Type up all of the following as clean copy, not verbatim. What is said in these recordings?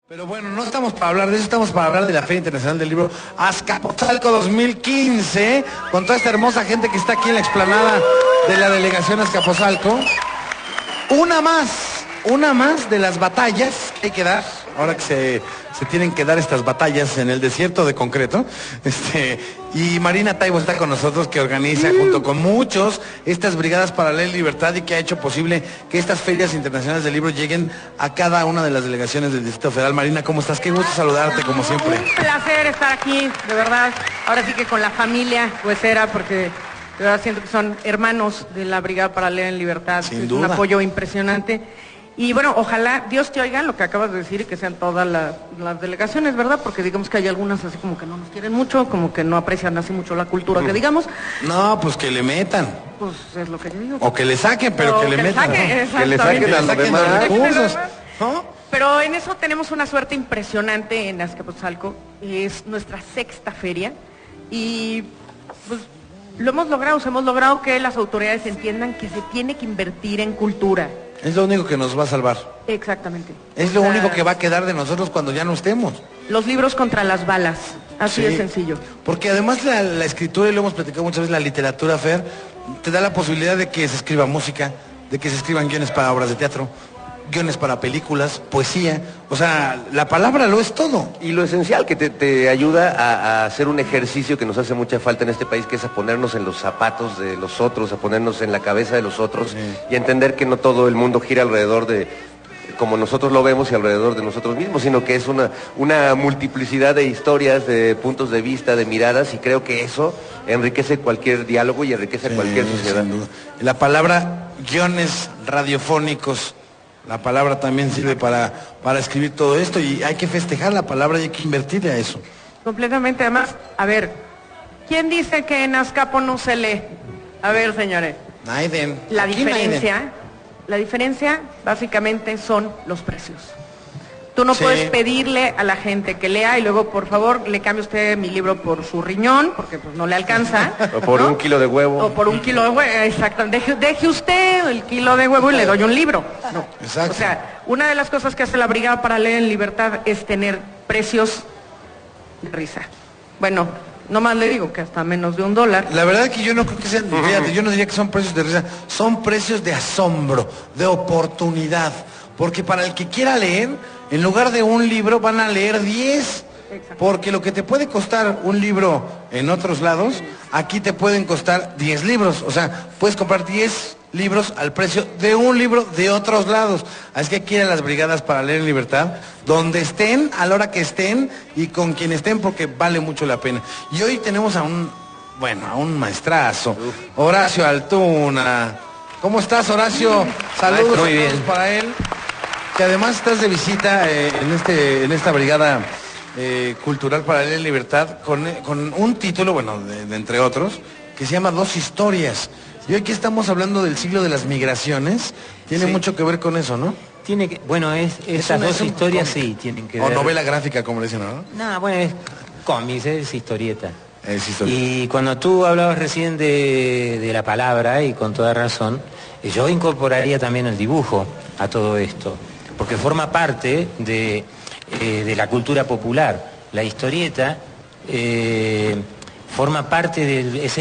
Pero bueno, no estamos para hablar de eso, estamos para hablar de la Feria Internacional del Libro Azcapotzalco 2015, con toda esta hermosa gente que está aquí en la explanada de la delegación Azcapotzalco. Una más de las batallas que hay que dar, ahora que se tienen que dar estas batallas en el desierto de concreto. Y Marina Taibo está con nosotros, que organiza junto con muchos estas brigadas para la libertad y que ha hecho posible que estas ferias internacionales del libro lleguen a cada una de las delegaciones del Distrito Federal. Marina, ¿cómo estás? Qué gusto saludarte, como siempre. Un placer estar aquí, de verdad. Ahora sí que con la familia huesera, porque de verdad siento que son hermanos de la Brigada para Leer en Libertad. Sin duda. Un apoyo impresionante. Y bueno, ojalá Dios te oiga lo que acabas de decir y que sean todas las delegaciones, ¿verdad? Porque digamos que hay algunas así como que no nos quieren mucho, como que no aprecian así mucho la cultura, que digamos. No, pues que le metan. Pues es lo que yo digo. O que le saquen, pero que le metan. Que le saquen a los demás recursos, ¿no? Pero en eso tenemos una suerte impresionante en Azcapotzalco. Es nuestra sexta feria y pues lo hemos logrado que las autoridades entiendan que se tiene que invertir en cultura. Es lo único que nos va a salvar. Exactamente. Es lo único que va a quedar de nosotros cuando ya no estemos. Los libros contra las balas, así Sí. de sencillo. Porque además la escritura, y lo hemos platicado muchas veces, la literatura, Fer, te da la posibilidad de que se escriba música, de que se escriban guiones para obras de teatro, guiones para películas, poesía. O sea, la palabra lo es todo. Y lo esencial que te ayuda a hacer un ejercicio que nos hace mucha falta en este país, que es a ponernos en los zapatos de los otros, a ponernos en la cabeza de los otros, Sí. y a entender que no todo el mundo gira alrededor de como nosotros lo vemos y alrededor de nosotros mismos, sino que es una multiplicidad de historias, de puntos de vista, de miradas, y creo que eso enriquece cualquier diálogo y enriquece cualquier sociedad. Sin duda. La palabra guiones radiofónicos, la palabra también sirve para escribir todo esto, y hay que festejar la palabra y hay que invertirle a eso. Completamente, además, a ver, ¿quién dice que en Azcapo no se lee? A ver, señores. Naiden. La Aquí diferencia básicamente son los precios. Tú no Sí. puedes pedirle a la gente que lea y luego, por favor, le cambie usted mi libro por su riñón, porque pues no le alcanza. O por ¿no? un kilo de huevo. O por un kilo de huevo, exacto. Deje usted el kilo de huevo y le doy un libro. No. Exacto. O sea, una de las cosas que hace la Brigada para Leer en Libertad es tener precios de risa. Bueno, nomás le digo que hasta menos de $1. La verdad que yo no creo que sean, fíjate, yo no diría que son precios de risa, son precios de asombro, de oportunidad. Porque para el que quiera leer, en lugar de un libro van a leer 10. Exacto. Porque lo que te puede costar un libro en otros lados, aquí te pueden costar 10 libros. O sea, puedes comprar 10 libros al precio de un libro de otros lados. Así que aquí ir a las brigadas para leer en libertad, donde estén, a la hora que estén y con quien estén, porque vale mucho la pena. Y hoy tenemos a un maestrazo, Horacio Altuna. ¿Cómo estás, Horacio? Saludos Muy bien. para él. Que además estás de visita en esta brigada cultural para leer en libertad con un título, bueno, de entre otros, que se llama Dos historias. Y hoy que estamos hablando del siglo de las migraciones, tiene Sí. mucho que ver con eso, ¿no? Tiene que, bueno, estas dos historias sí tienen que O ver. novela gráfica, como le dicen, ¿no? No, bueno, es cómics, es historieta. Es historia. Y cuando tú hablabas recién de la palabra, y con toda razón, yo incorporaría también el dibujo a todo esto, porque forma parte de la cultura popular. La historieta forma parte es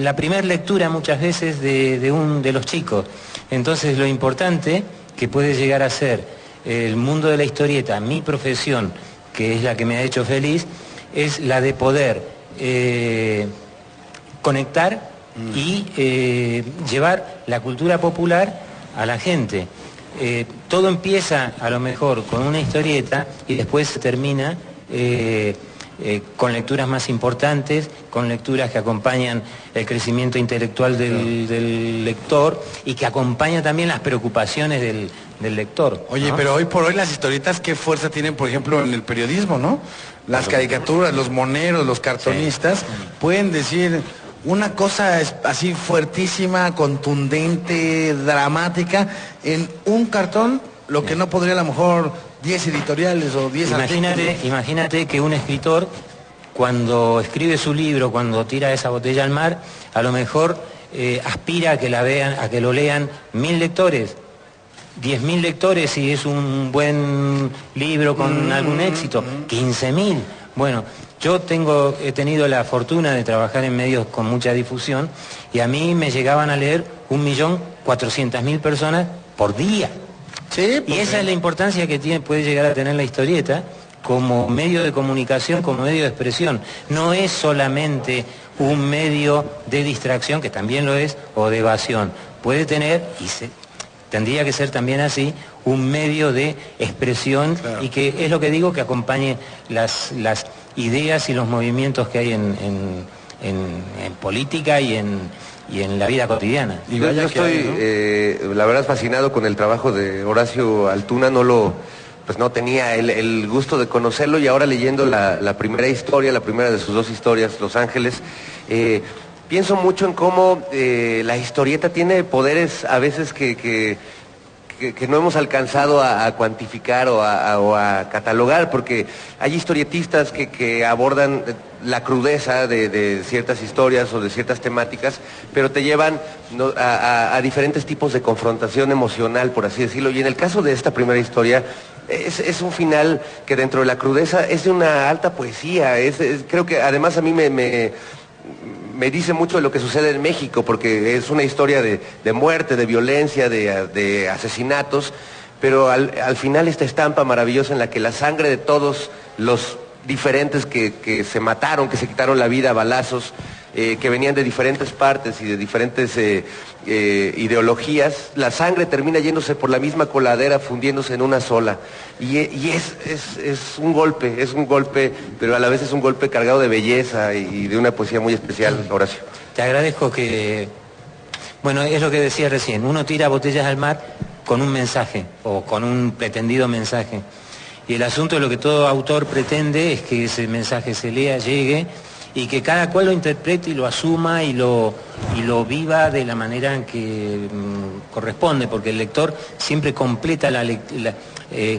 la primer lectura muchas veces de los chicos. Entonces lo importante que puede llegar a ser el mundo de la historieta, mi profesión, que es la que me ha hecho feliz, es la de poder conectar y llevar la cultura popular a la gente. Todo empieza a lo mejor con una historieta y después se termina con lecturas más importantes, con lecturas que acompañan el crecimiento intelectual del lector y que acompañan también las preocupaciones del lector. Oye, ¿no? pero hoy por hoy las historietas, ¿qué fuerza tienen, por ejemplo, en el periodismo, no? Las caricaturas, los moneros, los cartonistas, pueden decir una cosa así fuertísima, contundente, dramática, en un cartón, lo que no podría a lo mejor 10 editoriales o 10 artículos. Imagínate que un escritor, cuando escribe su libro, cuando tira esa botella al mar, a lo mejor aspira a que la vean, a que lo lean 1000 lectores. 10.000 lectores si es un buen libro con algún éxito, 15.000. Bueno, yo he tenido la fortuna de trabajar en medios con mucha difusión y a mí me llegaban a leer 1.400.000 personas por día. Sí, Y esa es la importancia que puede llegar a tener la historieta como medio de comunicación, como medio de expresión. No es solamente un medio de distracción, que también lo es, o de evasión. Puede tener, tendría que ser también así, un medio de expresión, claro, y que es lo que digo, que acompañe las ideas y los movimientos que hay en política y en la vida cotidiana. Y yo estoy, la verdad, fascinado con el trabajo de Horacio Altuna. Pues no tenía el gusto de conocerlo, y ahora leyendo la primera historia, la primera de sus 2 historias, Los Ángeles, pienso mucho en cómo la historieta tiene poderes a veces que no hemos alcanzado a cuantificar o a catalogar, porque hay historietistas que abordan la crudeza de ciertas historias o de ciertas temáticas, pero te llevan a diferentes tipos de confrontación emocional, por así decirlo. Y en el caso de esta primera historia, es un final que dentro de la crudeza es de una alta poesía. Creo que además a mí me dice mucho de lo que sucede en México, porque es una historia de muerte, de violencia, de asesinatos, pero al final esta estampa maravillosa en la que la sangre de todos los diferentes que se mataron, que se quitaron la vida a balazos, que venían de diferentes partes y de diferentes ideologías, la sangre termina yéndose por la misma coladera, fundiéndose en una sola. Y es un golpe, pero a la vez es un golpe cargado de belleza y de una poesía muy especial, Horacio. Te agradezco que... Bueno, es lo que decía recién, uno tira botellas al mar con un mensaje, o con un pretendido mensaje. Y el asunto de lo que todo autor pretende es que ese mensaje se lea, llegue, y que cada cual lo interprete y lo asuma y lo viva de la manera en que corresponde, porque el lector siempre completa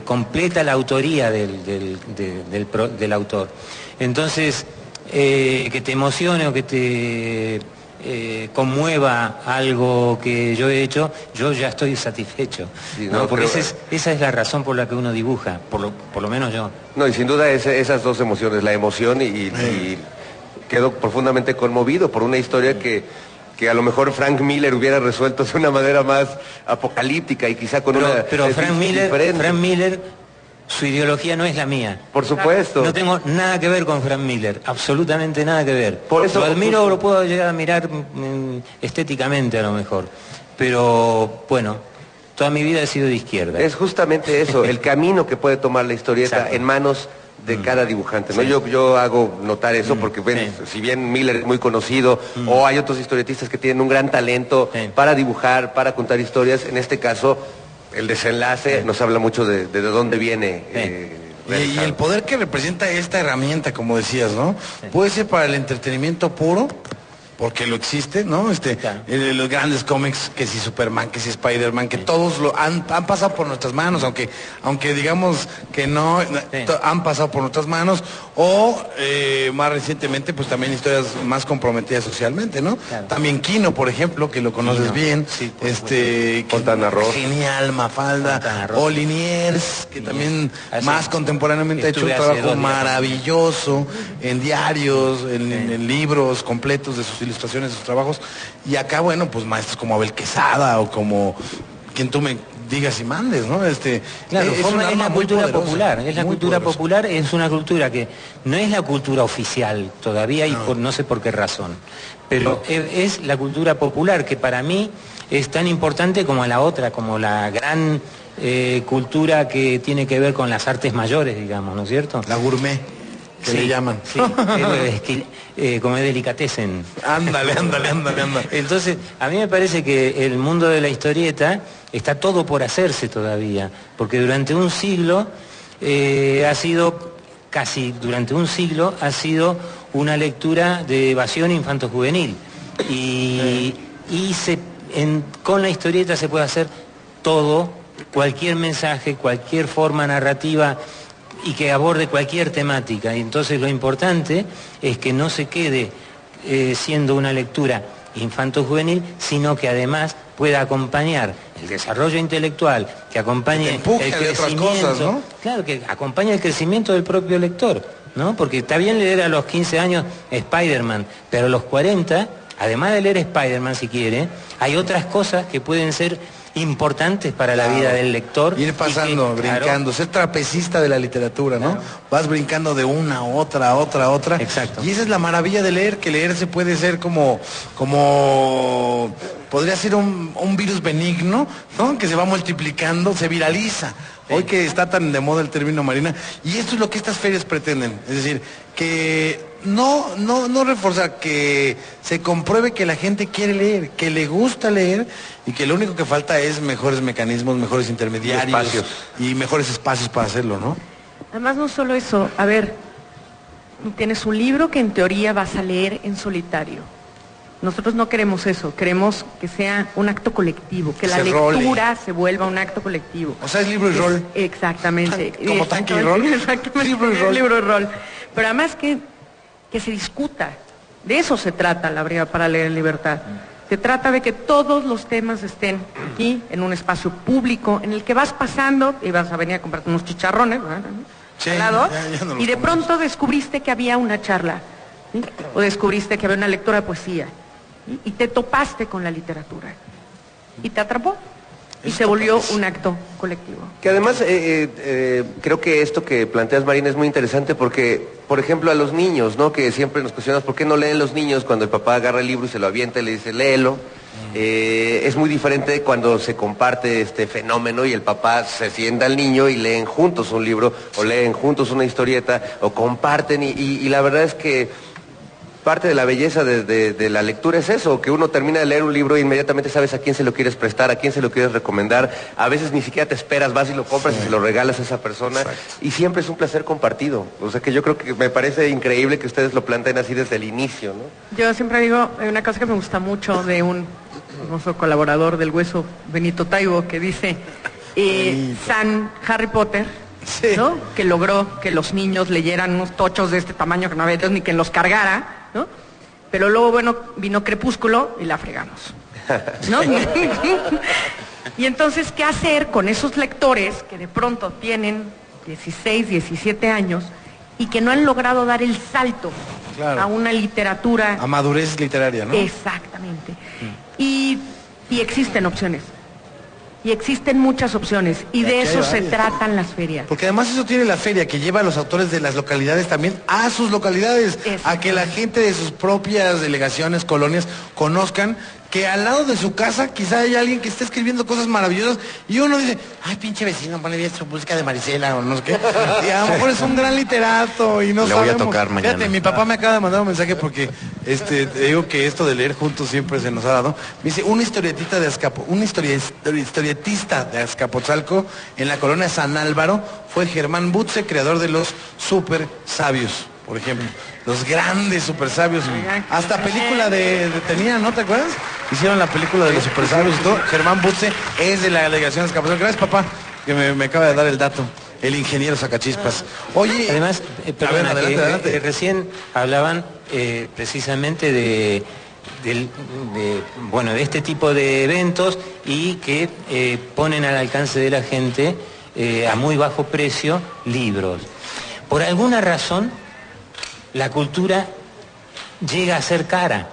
completa la autoría del autor. Entonces, que te emocione o que te conmueva algo que yo he hecho, yo ya estoy satisfecho. Sí, ¿no? Porque esa es la razón por la que uno dibuja, por lo menos yo. No, y sin duda esas 2 emociones, la emoción y quedo profundamente conmovido por una historia que a lo mejor Frank Miller hubiera resuelto de una manera más apocalíptica y quizá con Pero Frank Miller, su ideología no es la mía. Por supuesto. No tengo nada que ver con Frank Miller, absolutamente nada que ver. Por eso lo admiro, lo puedo llegar a mirar estéticamente a lo mejor, pero bueno, toda mi vida he sido de izquierda. Es justamente eso, el camino que puede tomar la historieta. Exacto. En manos de cada dibujante, ¿no? Sí. Yo hago notar eso porque, bueno, si bien Miller es muy conocido, o hay otros historietistas que tienen un gran talento para dibujar, para contar historias, en este caso, el desenlace nos habla mucho de dónde viene. Y el poder que representa esta herramienta, como decías, ¿no? Puede ser para el entretenimiento puro, porque lo existe, ¿no? Claro. Los grandes cómics, que si Superman, que si Spider-Man, que todos han pasado por nuestras manos, aunque digamos que no, han pasado por nuestras manos, o más recientemente, pues también historias más comprometidas socialmente, ¿no? Claro. También Kino, por ejemplo, que lo conoces bien, sí, Fontana Rosa. Genial, Mafalda, o Liniers, que también más contemporáneamente ha hecho un trabajo maravilloso en diarios, en libros completos de sus ilustraciones, sus trabajos, y acá, bueno, pues maestros como Abel Quesada o como quien tú me digas y mandes, ¿no? Claro, es la cultura popular, es la cultura popular, es una cultura que no es la cultura oficial todavía, y no sé por qué razón, pero es la cultura popular, que para mí es tan importante como la otra, como la gran cultura que tiene que ver con las artes mayores, digamos, ¿no es cierto? La gourmet. Que le llaman. Sí, como es delicatessen. Ándale. Entonces, a mí me parece que el mundo de la historieta está todo por hacerse todavía, porque durante un siglo ha sido una lectura de evasión infanto-juvenil. Con la historieta se puede hacer todo, cualquier mensaje, cualquier forma narrativa, y que aborde cualquier temática. Y entonces lo importante es que no se quede siendo una lectura infanto-juvenil, sino que además pueda acompañar el desarrollo intelectual, que acompañe el crecimiento, otras cosas, ¿no? Claro, que acompañe el crecimiento del propio lector, ¿no? Porque está bien leer a los 15 años Spider-Man, pero a los 40, además de leer Spider-Man si quiere, hay otras cosas que pueden ser importantes para la vida del lector. Ir pasando, brincando, ser trapecista de la literatura, ¿no? Vas brincando de una a otra, a otra, a otra. Exacto. Y esa es la maravilla de leer, que leer se puede ser como podría ser un virus benigno, ¿no? Que se va multiplicando, se viraliza. Hoy que está tan de moda el término, Marina, y esto es lo que estas ferias pretenden, es decir, que no reforzar, que se compruebe que la gente quiere leer, que le gusta leer y que lo único que falta es mejores mecanismos, mejores intermediarios y mejores espacios para hacerlo, ¿no? Además, no solo eso, a ver, tienes un libro que en teoría vas a leer en solitario. Nosotros no queremos eso, queremos que sea un acto colectivo, que la lectura se vuelva un acto colectivo. O sea, es libro y rol. Exactamente. ¿Como tanque y rol? Exactamente, libro y rol. Pero además que se discuta. De eso se trata la Brigada para Leer en Libertad. Se trata de que todos los temas estén aquí, en un espacio público, en el que vas pasando y vas a venir a comprarte unos chicharrones, ¿verdad? Sí, al lado, ya no los y de comemos. pronto descubriste que había una charla, ¿sí? O descubriste que había una lectura de poesía, ¿sí? Y te topaste con la literatura y te atrapó y se volvió un acto colectivo. Que además creo que esto que planteas, Marina, es muy interesante porque, por ejemplo, a los niños, ¿no? Que siempre nos cuestionamos por qué no leen los niños cuando el papá agarra el libro y se lo avienta y le dice, léelo. Es muy diferente cuando se comparte este fenómeno y el papá se sienta al niño y leen juntos un libro o leen juntos una historieta o comparten y la verdad es que parte de la belleza de la lectura es eso, que uno termina de leer un libro e inmediatamente sabes a quién se lo quieres prestar, a quién se lo quieres recomendar, a veces ni siquiera te esperas, vas y lo compras y se lo regalas a esa persona. Exacto. Y siempre es un placer compartido, o sea que yo creo que me parece increíble que ustedes lo planteen así desde el inicio, ¿no? Yo siempre digo, hay una cosa que me gusta mucho de un famoso colaborador del Hueso, Benito Taibo, que dice, San Harry Potter, sí, ¿no? Que logró que los niños leyeran unos tochos de este tamaño que no había Dios ni quien los cargara, ¿no? Pero luego, bueno, vino Crepúsculo y la fregamos, ¿no? Y entonces, ¿qué hacer con esos lectores que de pronto tienen 16, 17 años y que no han logrado dar el salto a una literatura... A madurez literaria, ¿no? Exactamente. Y existen opciones. Y existen muchas opciones, y de eso se tratan las ferias. Porque además eso tiene la feria, que lleva a los autores de las localidades también a sus localidades, a que la gente de sus propias delegaciones, colonias, conozcan que al lado de su casa quizá hay alguien que esté escribiendo cosas maravillosas y uno dice, ay, pinche vecino, ponle bien su música de Marisela o no sé qué. Y a lo mejor es un gran literato y no Le sabemos. voy a tocar mañana. Fíjate, mi papá me acaba de mandar un mensaje porque te digo que esto de leer juntos siempre se nos ha dado. Me dice, un historietista de Azcapotzalco en la colonia San Álvaro fue Germán Butze, creador de los super sabios, por ejemplo. Los grandes super sabios. Hasta película tenía, ¿no te acuerdas? Hicieron la película de los super sabios y todo. Germán Butze es de la delegación de Azcapotzalco. Gracias, papá, que me acaba de dar el dato. El ingeniero Sacachispas. Oye, además, perdona, adelante. Recién hablaban precisamente de este tipo de eventos y que ponen al alcance de la gente a muy bajo precio libros. Por alguna razón, la cultura llega a ser cara.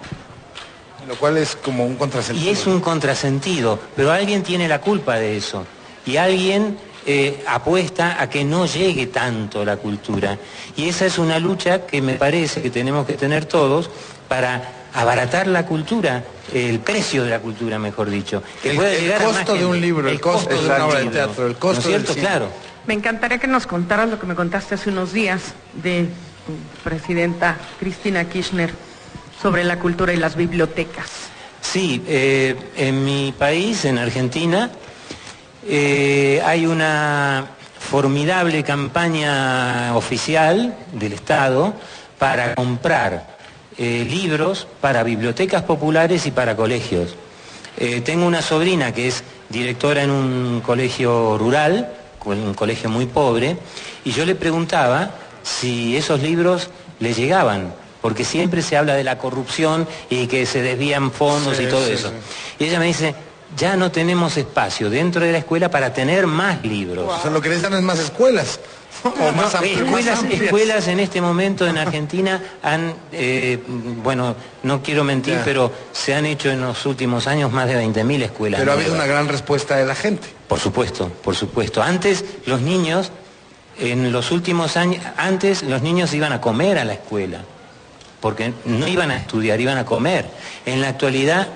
Lo cual es como un contrasentido. Y es un contrasentido, pero alguien tiene la culpa de eso. Y alguien apuesta a que no llegue tanto la cultura. Y esa es una lucha que me parece que tenemos que tener todos para abaratar la cultura, el precio de la cultura, mejor dicho. Que pueda llegar a más costo de gente. un libro, el costo de una obra de teatro, el costo ¿no es cierto? del cine. Claro. Me encantaría que nos contaras lo que me contaste hace unos días de tu presidenta Cristina Kirchner sobre la cultura y las bibliotecas. Sí, en mi país, en Argentina, hay una formidable campaña oficial del Estado para comprar libros para bibliotecas populares y para colegios. Tengo una sobrina que es directora en un colegio rural, un colegio muy pobre, y yo le preguntaba si esos libros le llegaban, porque siempre se habla de la corrupción y que se desvían fondos y todo eso. Y ella me dice, ya no tenemos espacio dentro de la escuela para tener más libros. O sea, lo que necesitan es más escuelas. O más escuelas en este momento en Argentina han, bueno, no quiero mentir, pero se han hecho en los últimos años más de 20.000 escuelas. Pero ha habido una gran respuesta de la gente. Por supuesto, por supuesto. Antes los niños, en los últimos años, antes los niños iban a comer a la escuela, porque no iban a estudiar, iban a comer. En la actualidad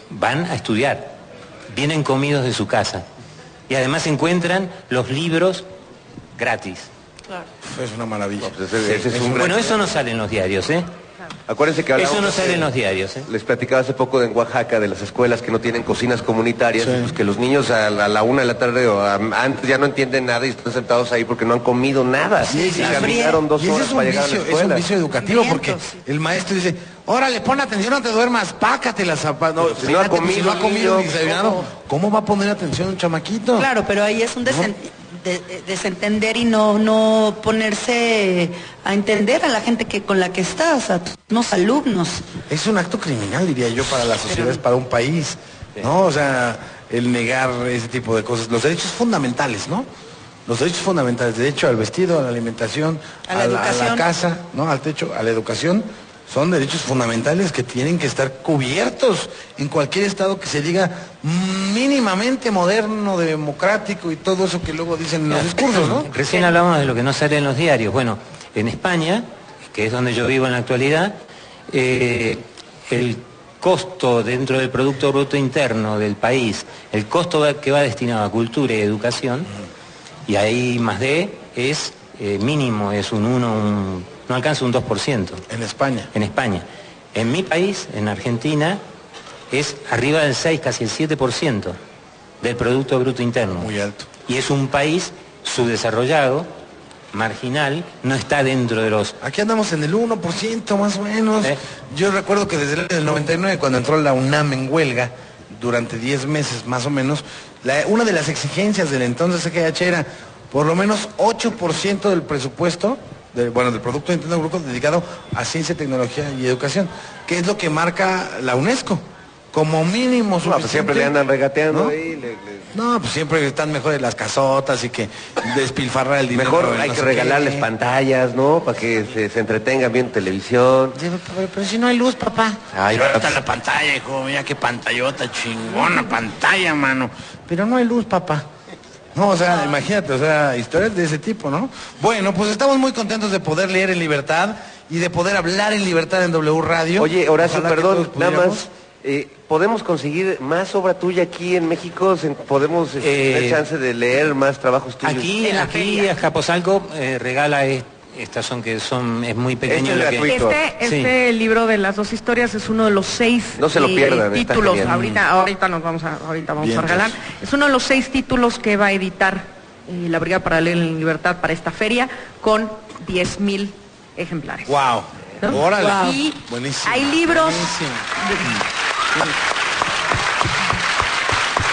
van a estudiar, vienen comidos de su casa. Y además encuentran los libros gratis. Claro. Es una maravilla. No, pues ese es un bueno, eso no sale en los diarios, ¿eh? Acuérdense que eso no sale en los diarios, ¿eh? Les platicaba hace poco en Oaxaca de las escuelas que no tienen cocinas comunitarias, pues que los niños a la 1 de la tarde o antes ya no entienden nada y están sentados ahí porque no han comido nada. Sí, y caminaron 2 horas para llegar a la escuela. Es un vicio educativo porque el maestro dice, órale, pon atención, no te duermas, pácate las zapatas. No, si no ha comido ni desayunado, ¿cómo va a poner atención un chamaquito? Claro, pero ahí es un desentender y no ponerse a entender a la gente con la que estás, a tus alumnos. Es un acto criminal, diría yo, para las sociedades, para un país, ¿no? O sea, el negar ese tipo de cosas. Los derechos fundamentales, ¿no? Los derechos fundamentales, derecho al vestido, a la alimentación, a la casa, ¿no? Al techo, a la educación. Son derechos fundamentales que tienen que estar cubiertos en cualquier estado que se diga mínimamente moderno, democrático y todo eso que luego dicen en los discursos, ¿no? Recién hablábamos de lo que no sale en los diarios. Bueno, en España, que es donde yo vivo en la actualidad, el costo dentro del Producto Bruto Interno del país, el costo que va destinado a cultura y educación, y ahí más de, es mínimo, es no alcanza un 2%. En España. En España. En mi país, en Argentina, es arriba del 6, casi el 7% del Producto Bruto Interno. Muy alto. Y es un país subdesarrollado, marginal, no está dentro de los... Aquí andamos en el 1% más o menos. Yo recuerdo que desde el 99, cuando entró la UNAM en huelga, durante 10 meses más o menos, una de las exigencias del entonces CGH era por lo menos 8% del presupuesto, del Producto Interno Bruto dedicado a ciencia, tecnología y educación, que es lo que marca la UNESCO. Como mínimo suficiente. No, pues siempre le andan regateando, ¿no? Ahí, No, pues siempre están mejores las casotas y que despilfarrar el dinero. Mejor hay que regalarles pantallas, ¿no? Para que se entretengan viendo televisión. Pero si no hay luz, papá. Ay, pero está la pantalla, hijo, mira qué pantallota, chingona pantalla, mano. Pero no hay luz, papá. No, o sea, imagínate, o sea, historias de ese tipo, ¿no? Bueno, pues estamos muy contentos de poder leer en libertad y de poder hablar en libertad en W Radio. Oye, Horacio, Ojalá perdón, nada más. ¿Podemos conseguir más obra tuya aquí en México? ¿Podemos tener chance de leer más trabajos tuyos? Aquí Azcapotzalco regala estas es muy pequeño. Este libro de las 2 historias es uno de los 6 no se lo pierdan, títulos. Ahorita vamos a regalar. Es uno de los 6 títulos que va a editar la Brigada para Leer en Libertad para esta feria con 10,000 ejemplares. Wow. ¿No? Órale. Wow. Y buenísimo. Hay libros.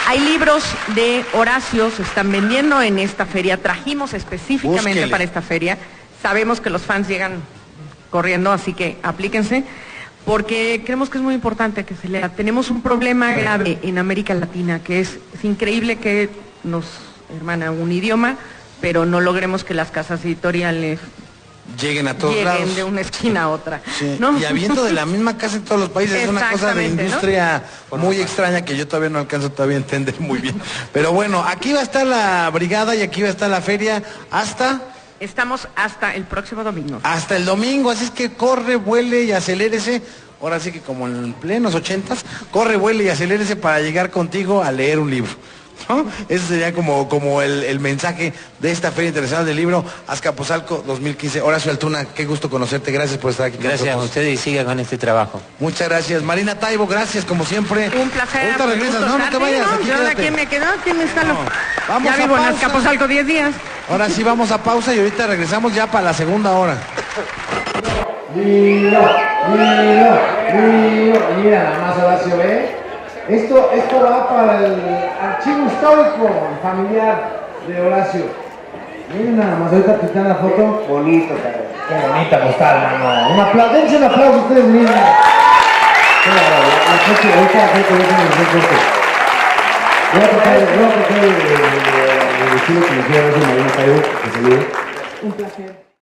Hay libros de Horacio, se están vendiendo en esta feria. Trajimos específicamente para esta feria. Sabemos que los fans llegan corriendo, así que aplíquense, porque creemos que es muy importante que se lea. Tenemos un problema grave en América Latina, que es increíble que nos hermana un idioma, pero no logremos que las casas editoriales lleguen a todos lados. De una esquina a otra. Sí. ¿No? Y habiendo de la misma casa en todos los países. Es una cosa de industria, ¿no? Muy extraña que yo todavía no alcanzo a entender muy bien. Pero bueno, aquí va a estar la brigada y aquí va a estar la feria Estamos hasta el próximo domingo. Hasta el domingo, así es que corre, vuele y acelérese. Ahora sí que como en plenos 80s, corre, vuele y acelérese para llegar contigo a leer un libro, ¿no? Ese sería como el mensaje de esta Feria Internacional del Libro Azcapotzalco 2015. Horacio Altuna, qué gusto conocerte, gracias por estar aquí. Gracias a ustedes y siga con este trabajo. Muchas gracias. Marina Taibo, gracias como siempre. Un placer. Ahorita regresas, no te vayas. ¿Y ahora quién me quedó? ¿Quién está? Vamos ya vivo en Azcapotzalco 10 días. Ahora sí vamos a pausa y ahorita regresamos ya para la segunda hora. Mira nada más, Horacio, ¿eh? Esto va para el archivo histórico familiar de Horacio. Miren nada más, ahorita te están la foto. Bonito, cabrón. Qué bonita postal, mano. Un aplauso, dense un aplauso ustedes mismos. Qué bárbaro, la próxima, ahorita la gente va a hacer esto. Voy a tocar el estilo que me quiero hacer, Marina Cayo, que se Un placer.